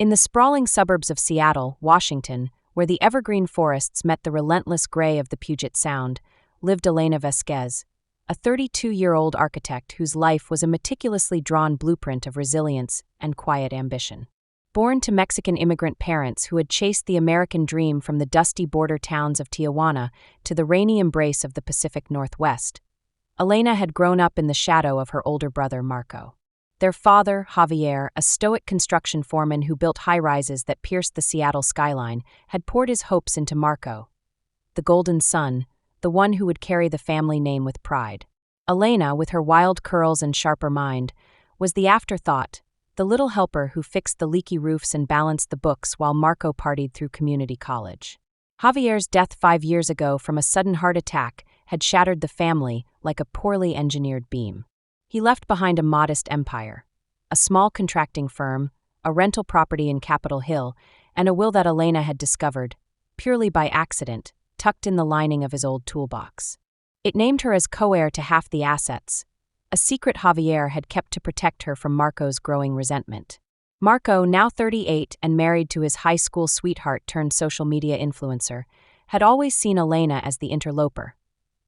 In the sprawling suburbs of Seattle, Washington, where the evergreen forests met the relentless gray of the Puget Sound, lived Elena Vasquez, a 32-year-old architect whose life was a meticulously drawn blueprint of resilience and quiet ambition. Born to Mexican immigrant parents who had chased the American dream from the dusty border towns of Tijuana to the rainy embrace of the Pacific Northwest, Elena had grown up in the shadow of her older brother Marco. Their father, Javier, a stoic construction foreman who built high-rises that pierced the Seattle skyline, had poured his hopes into Marco, the golden son, the one who would carry the family name with pride. Elena, with her wild curls and sharper mind, was the afterthought, the little helper who fixed the leaky roofs and balanced the books while Marco partied through community college. Javier's death 5 years ago from a sudden heart attack had shattered the family like a poorly engineered beam. He left behind a modest empire, a small contracting firm, a rental property in Capitol Hill, and a will that Elena had discovered, purely by accident, tucked in the lining of his old toolbox. It named her as co-heir to half the assets, a secret Javier had kept to protect her from Marco's growing resentment. Marco, now 38 and married to his high school sweetheart turned social media influencer, had always seen Elena as the interloper,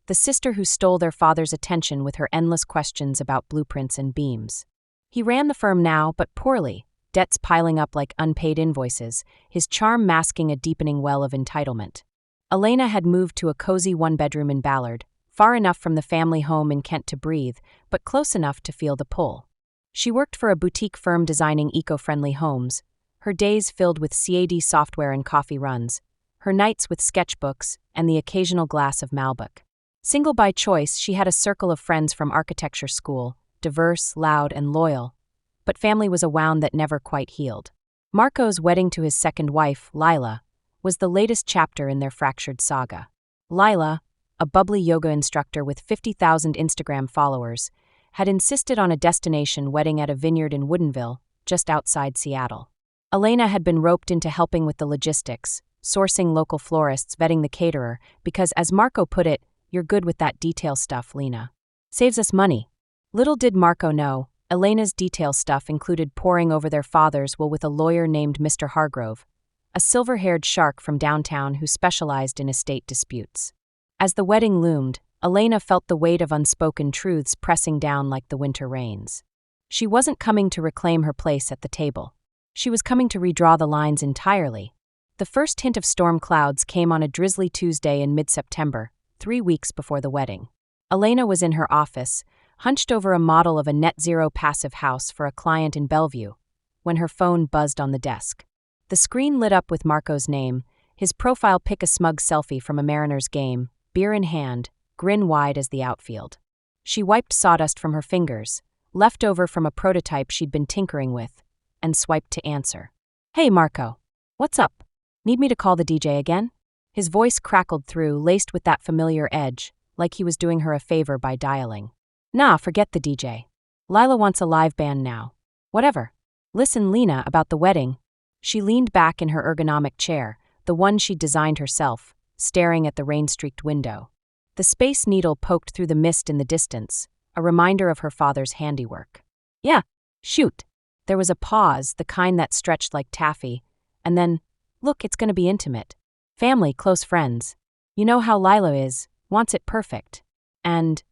the sister who stole their father's attention with her endless questions about blueprints and beams. He ran the firm now, but poorly, debts piling up like unpaid invoices, his charm masking a deepening well of entitlement. Elena had moved to a cozy one-bedroom in Ballard, far enough from the family home in Kent to breathe, but close enough to feel the pull. She worked for a boutique firm designing eco-friendly homes, her days filled with CAD software and coffee runs, her nights with sketchbooks and the occasional glass of Malbec. Single by choice, she had a circle of friends from architecture school, diverse, loud, and loyal, but family was a wound that never quite healed. Marco's wedding to his second wife, Lila, was the latest chapter in their fractured saga. Lila, a bubbly yoga instructor with 50,000 Instagram followers, had insisted on a destination wedding at a vineyard in Woodinville, just outside Seattle. Elena had been roped into helping with the logistics, sourcing local florists, vetting the caterer, because, as Marco put it, "You're good with that detail stuff, Lena. Saves us money." Little did Marco know, Elena's detail stuff included poring over their father's will with a lawyer named Mr. Hargrove, a silver-haired shark from downtown who specialized in estate disputes. As the wedding loomed, Elena felt the weight of unspoken truths pressing down like the winter rains. She wasn't coming to reclaim her place at the table. She was coming to redraw the lines entirely. The first hint of storm clouds came on a drizzly Tuesday in mid-September, 3 weeks before the wedding. Elena was in her office, hunched over a model of a net-zero passive house for a client in Bellevue, when her phone buzzed on the desk. The screen lit up with Marco's name, his profile pic a smug selfie from a Mariners game, beer in hand, grin wide as the outfield. She wiped sawdust from her fingers, left over from a prototype she'd been tinkering with, and swiped to answer. "Hey, Marco. What's up? Need me to call the DJ again?" His voice crackled through, laced with that familiar edge, like he was doing her a favor by dialing. "Nah, forget the DJ. Lila wants a live band now. Whatever. Listen, Lena, about the wedding." She leaned back in her ergonomic chair, the one she'd designed herself, staring at the rain-streaked window. The Space Needle poked through the mist in the distance, a reminder of her father's handiwork. "Yeah, shoot." There was a pause, the kind that stretched like taffy, and then, "Look, it's gonna be intimate. Family, close friends. You know how Lila is, wants it perfect. And,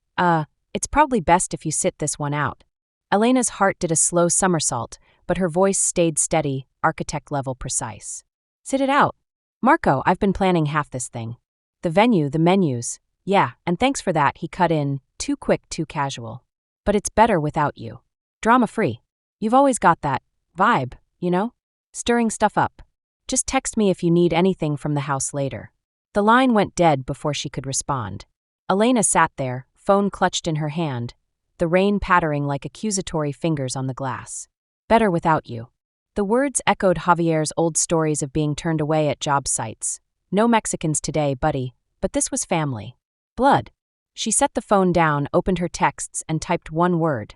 it's probably best if you sit this one out." Elena's heart did a slow somersault, but her voice stayed steady, architect-level precise. "Sit it out. Marco, I've been planning half this thing. The venue, the menus. Yeah, and thanks for that," he cut in, too quick, too casual. "But it's better without you. Drama-free. You've always got that vibe, you know? Stirring stuff up. Just text me if you need anything from the house later." The line went dead before she could respond. Elena sat there, phone clutched in her hand, the rain pattering like accusatory fingers on the glass. "Better without you." The words echoed Javier's old stories of being turned away at job sites. "No Mexicans today, buddy, but this was family. Blood." She set the phone down, opened her texts, and typed one word.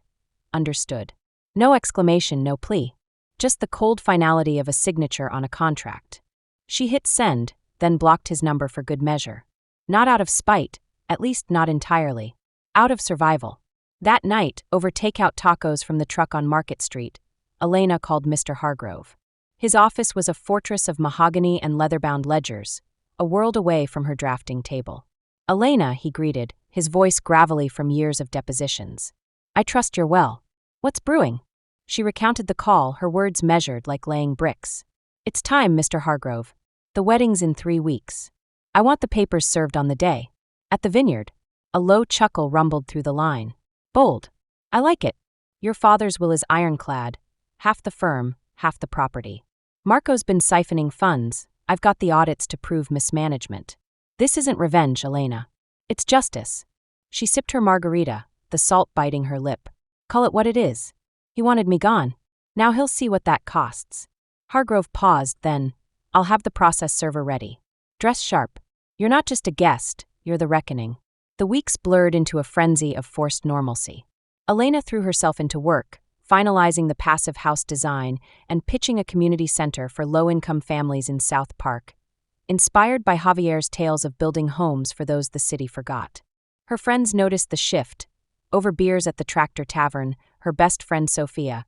"Understood." No exclamation, no plea. Just the cold finality of a signature on a contract. She hit send, then blocked his number for good measure. Not out of spite, at least not entirely. Out of survival. That night, over takeout tacos from the truck on Market Street, Elena called Mr. Hargrove. His office was a fortress of mahogany and leather-bound ledgers, a world away from her drafting table. "Elena," he greeted, his voice gravelly from years of depositions. "I trust you're well. What's brewing?" She recounted the call, her words measured like laying bricks. "It's time, Mr. Hargrove. The wedding's in 3 weeks. I want the papers served on the day. At the vineyard." A low chuckle rumbled through the line. "Bold. I like it. Your father's will is ironclad. Half the firm, half the property. Marco's been siphoning funds. I've got the audits to prove mismanagement. This isn't revenge, Elena. It's justice." She sipped her margarita, the salt biting her lip. "Call it what it is. He wanted me gone. Now he'll see what that costs." Hargrove paused, then, "I'll have the process server ready. Dress sharp. You're not just a guest, you're the reckoning." The weeks blurred into a frenzy of forced normalcy. Elena threw herself into work, finalizing the passive house design and pitching a community center for low-income families in South Park, inspired by Javier's tales of building homes for those the city forgot. Her friends noticed the shift. Over beers at the Tractor Tavern, her best friend Sofia,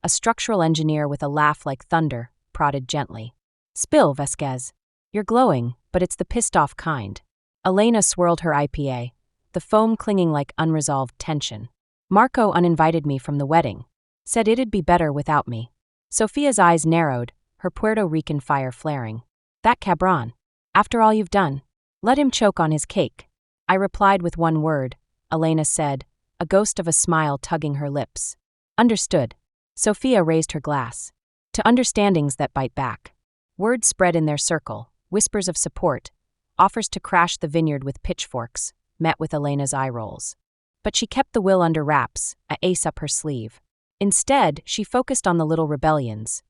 a structural engineer with a laugh like thunder, prodded gently. "Spill, Vasquez. You're glowing, but it's the pissed-off kind." Elena swirled her IPA, the foam clinging like unresolved tension. "Marco uninvited me from the wedding. Said it'd be better without me." Sofia's eyes narrowed, her Puerto Rican fire flaring. "That cabron. After all you've done. Let him choke on his cake." "I replied with one word," Elena said, a ghost of a smile tugging her lips. "Understood." Sofia raised her glass. "To understandings that bite back." Words spread in their circle, whispers of support, offers to crash the vineyard with pitchforks, met with Elena's eye rolls. But she kept the will under wraps, a ace up her sleeve. Instead, she focused on the little rebellions,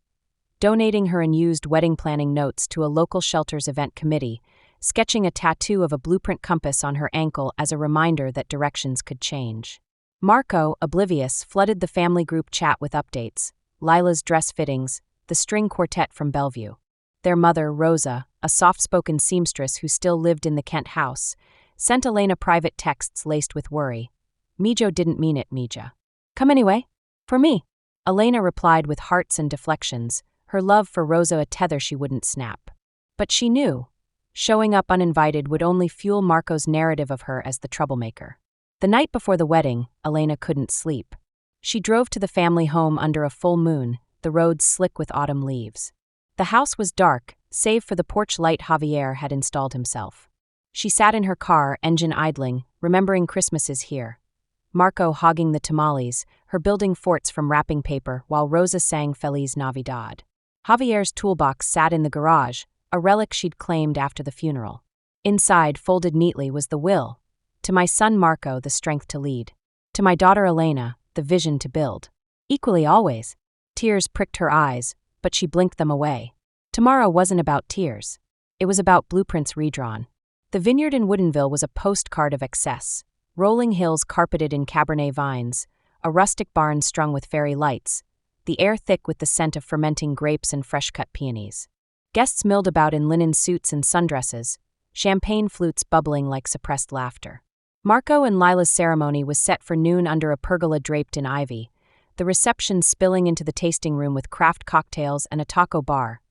donating her unused wedding planning notes to a local shelter's event committee, sketching a tattoo of a blueprint compass on her ankle as a reminder that directions could change. Marco, oblivious, flooded the family group chat with updates, Lila's dress fittings, the string quartet from Bellevue. Their mother, Rosa, a soft-spoken seamstress who still lived in the Kent house, sent Elena private texts laced with worry. "Mijo didn't mean it, Mija. Come anyway? For me." Elena replied with hearts and deflections, her love for Rosa a tether she wouldn't snap. But she knew. Showing up uninvited would only fuel Marco's narrative of her as the troublemaker. The night before the wedding, Elena couldn't sleep. She drove to the family home under a full moon, the roads slick with autumn leaves. The house was dark, save for the porch light Javier had installed himself. She sat in her car, engine idling, remembering Christmases here. Marco hogging the tamales, her building forts from wrapping paper while Rosa sang Feliz Navidad. Javier's toolbox sat in the garage, a relic she'd claimed after the funeral. Inside, folded neatly, was the will. "To my son Marco, the strength to lead. To my daughter Elena, the vision to build." Equally always. Tears pricked her eyes, but she blinked them away. Tomorrow wasn't about tears. It was about blueprints redrawn. The vineyard in Woodinville was a postcard of excess. Rolling hills carpeted in Cabernet vines, a rustic barn strung with fairy lights, the air thick with the scent of fermenting grapes and fresh-cut peonies. Guests milled about in linen suits and sundresses, champagne flutes bubbling like suppressed laughter. Marco and Lila's ceremony was set for noon under a pergola draped in ivy, the reception spilling into the tasting room with craft cocktails and a taco bar.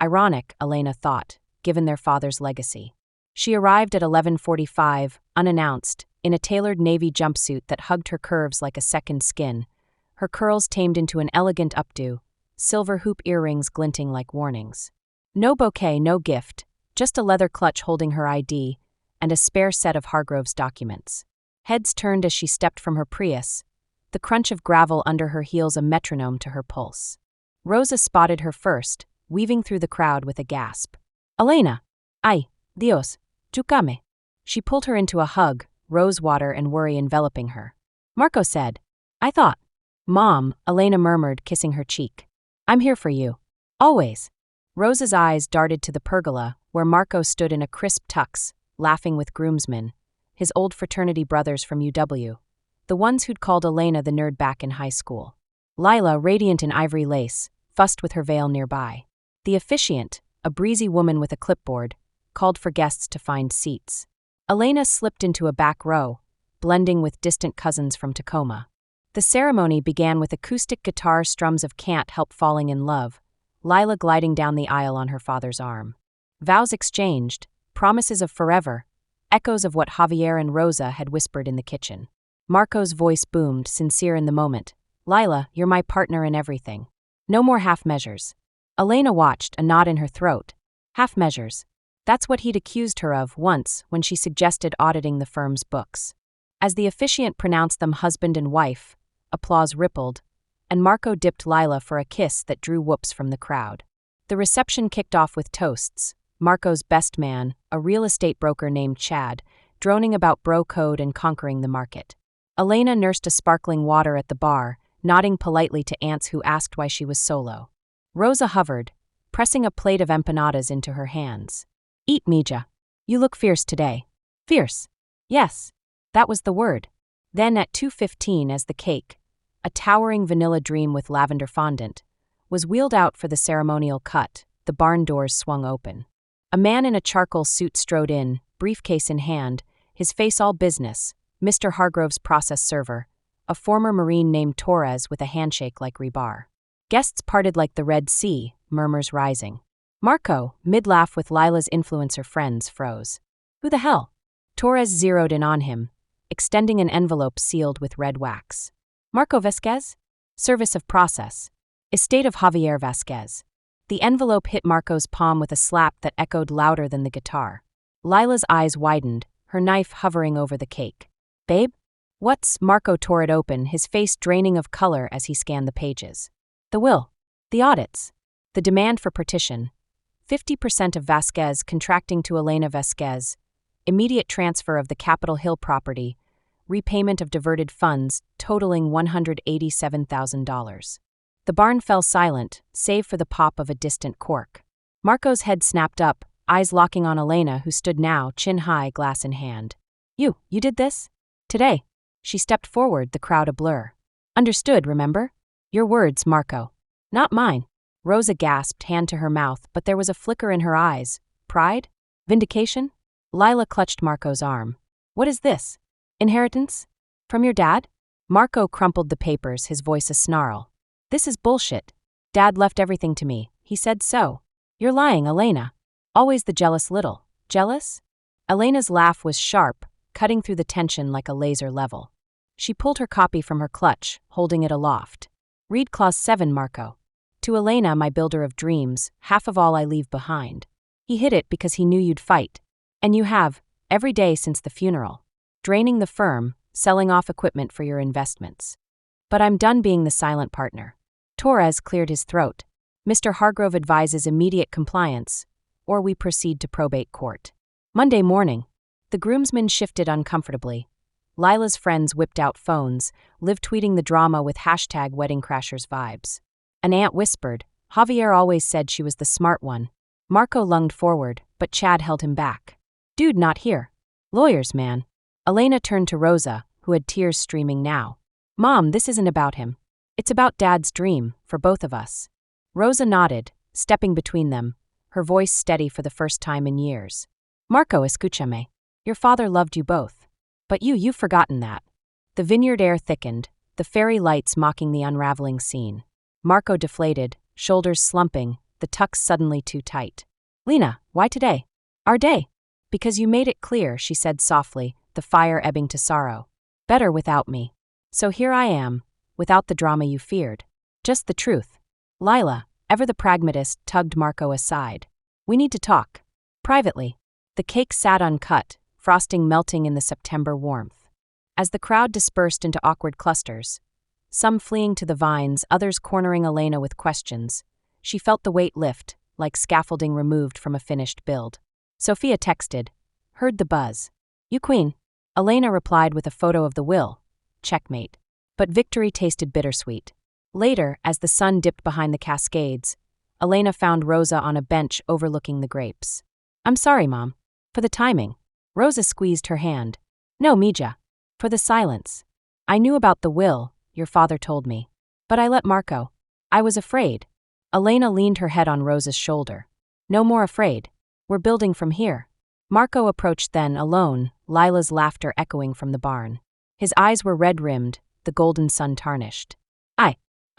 Ironic, Elena thought, given their father's legacy. She arrived at 11:45, unannounced, in a tailored navy jumpsuit that hugged her curves like a second skin, her curls tamed into an elegant updo, silver hoop earrings glinting like warnings. No bouquet, no gift, just a leather clutch holding her ID, and a spare set of Hargrove's documents. Heads turned as she stepped from her Prius, the crunch of gravel under her heels a metronome to her pulse. Rosa spotted her first, weaving through the crowd with a gasp. "Elena! Ay, Dios, chúcame." She pulled her into a hug, rosewater and worry enveloping her. Marco said, "I thought." "Mom," Elena murmured, kissing her cheek. "I'm here for you. Always." Rosa's eyes darted to the pergola, where Marco stood in a crisp tux, laughing with groomsmen, his old fraternity brothers from UW, the ones who'd called Elena the nerd back in high school. Lila, radiant in ivory lace, fussed with her veil nearby. The officiant, a breezy woman with a clipboard, called for guests to find seats. Elena slipped into a back row, blending with distant cousins from Tacoma. The ceremony began with acoustic guitar strums of Can't Help Falling in Love, Lila gliding down the aisle on her father's arm. Vows exchanged, promises of forever, echoes of what Javier and Rosa had whispered in the kitchen. Marco's voice boomed, sincere in the moment. Lila, you're my partner in everything. No more half measures. Elena watched, a knot in her throat. Half measures. That's what he'd accused her of once when she suggested auditing the firm's books. As the officiant pronounced them husband and wife, applause rippled, and Marco dipped Lila for a kiss that drew whoops from the crowd. The reception kicked off with toasts. Marco's best man, a real estate broker named Chad, droning about bro code and conquering the market. Elena nursed a sparkling water at the bar, nodding politely to aunts who asked why she was solo. Rosa hovered, pressing a plate of empanadas into her hands. Eat, Mija. You look fierce today. Fierce. Yes, that was the word. Then at 2:15 as the cake, a towering vanilla dream with lavender fondant, was wheeled out for the ceremonial cut, the barn doors swung open. A man in a charcoal suit strode in, briefcase in hand, his face all business, Mr. Hargrove's process server, a former Marine named Torres with a handshake like rebar. Guests parted like the Red Sea, murmurs rising. Marco, mid-laugh with Lila's influencer friends, froze. Who the hell? Torres zeroed in on him, extending an envelope sealed with red wax. Marco Vasquez? Service of process. Estate of Javier Vasquez. The envelope hit Marco's palm with a slap that echoed louder than the guitar. Lila's eyes widened, her knife hovering over the cake. Babe? What's? Marco tore it open, his face draining of color as he scanned the pages. The will. The audits. The demand for partition. 50% of Vasquez contracting to Elena Vasquez. Immediate transfer of the Capitol Hill property. Repayment of diverted funds, totaling $187,000. The barn fell silent, save for the pop of a distant cork. Marco's head snapped up, eyes locking on Elena, who stood now, chin high, glass in hand. You did this? Today. She stepped forward, the crowd a blur. Understood, remember? Your words, Marco. Not mine. Rosa gasped, hand to her mouth, but there was a flicker in her eyes. Pride? Vindication? Lila clutched Marco's arm. What is this? Inheritance? From your dad? Marco crumpled the papers, his voice a snarl. This is bullshit. Dad left everything to me. He said so. You're lying, Elena. Always the jealous little. Jealous? Elena's laugh was sharp, cutting through the tension like a laser level. She pulled her copy from her clutch, holding it aloft. Read Clause 7, Marco. To Elena, my builder of dreams, half of all I leave behind. He hid it because he knew you'd fight. And you have, every day since the funeral. Draining the firm, selling off equipment for your investments. But I'm done being the silent partner. Torres cleared his throat. Mr. Hargrove advises immediate compliance, or we proceed to probate court. Monday morning. The groomsmen shifted uncomfortably. Lila's friends whipped out phones, live tweeting the drama with hashtag #WeddingCrashersVibes. An aunt whispered, Javier always said she was the smart one. Marco lunged forward, but Chad held him back. Dude, not here. Lawyers, man. Elena turned to Rosa, who had tears streaming now. Mom, this isn't about him. It's about Dad's dream, for both of us. Rosa nodded, stepping between them, her voice steady for the first time in years. Marco, escúchame. Your father loved you both. But you've forgotten that. The vineyard air thickened, the fairy lights mocking the unraveling scene. Marco deflated, shoulders slumping, the tucks suddenly too tight. Lena, why today? Our day. Because you made it clear, she said softly, the fire ebbing to sorrow. Better without me. So here I am, without the drama you feared. Just the truth. Lila, ever the pragmatist, tugged Marco aside. We need to talk. Privately. The cake sat uncut, frosting melting in the September warmth. As the crowd dispersed into awkward clusters, some fleeing to the vines, others cornering Elena with questions, she felt the weight lift, like scaffolding removed from a finished build. Sophia texted, heard the buzz. You queen. Elena replied with a photo of the will. Checkmate. But victory tasted bittersweet. Later, as the sun dipped behind the cascades, Elena found Rosa on a bench overlooking the grapes. I'm sorry, Mom. For the timing. Rosa squeezed her hand. No, Mija. For the silence. I knew about the will, your father told me. But I let Marco. I was afraid. Elena leaned her head on Rosa's shoulder. No more afraid. We're building from here. Marco approached then, alone, Lila's laughter echoing from the barn. His eyes were red-rimmed, the golden sun tarnished.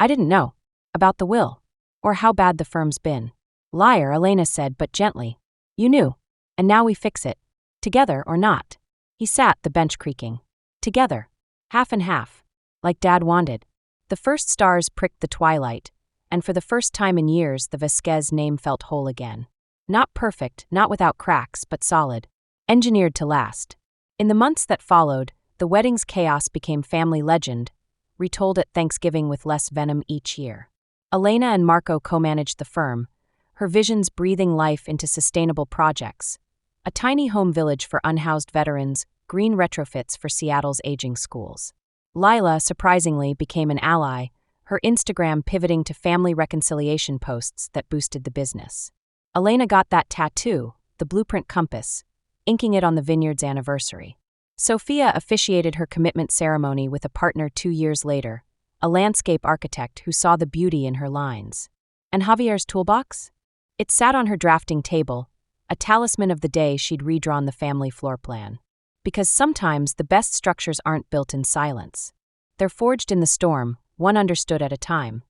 I didn't know. About the will. Or how bad the firm's been. Liar, Elena said, but gently. You knew. And now we fix it. Together or not. He sat, the bench creaking. Together. Half and half. Like Dad wanted. The first stars pricked the twilight, and for the first time in years the Vasquez name felt whole again. Not perfect, not without cracks, but solid. Engineered to last. In the months that followed, the wedding's chaos became family legend, retold at Thanksgiving with less venom each year. Elena and Marco co-managed the firm, her visions breathing life into sustainable projects. A tiny home village for unhoused veterans, green retrofits for Seattle's aging schools. Lila, surprisingly, became an ally, her Instagram pivoting to family reconciliation posts that boosted the business. Elena got that tattoo, the blueprint compass, inking it on the vineyard's anniversary. Sophia officiated her commitment ceremony with a partner 2 years later, a landscape architect who saw the beauty in her lines. And Javier's toolbox? It sat on her drafting table, a talisman of the day she'd redrawn the family floor plan. Because sometimes the best structures aren't built in silence. They're forged in the storm, one understood at a time.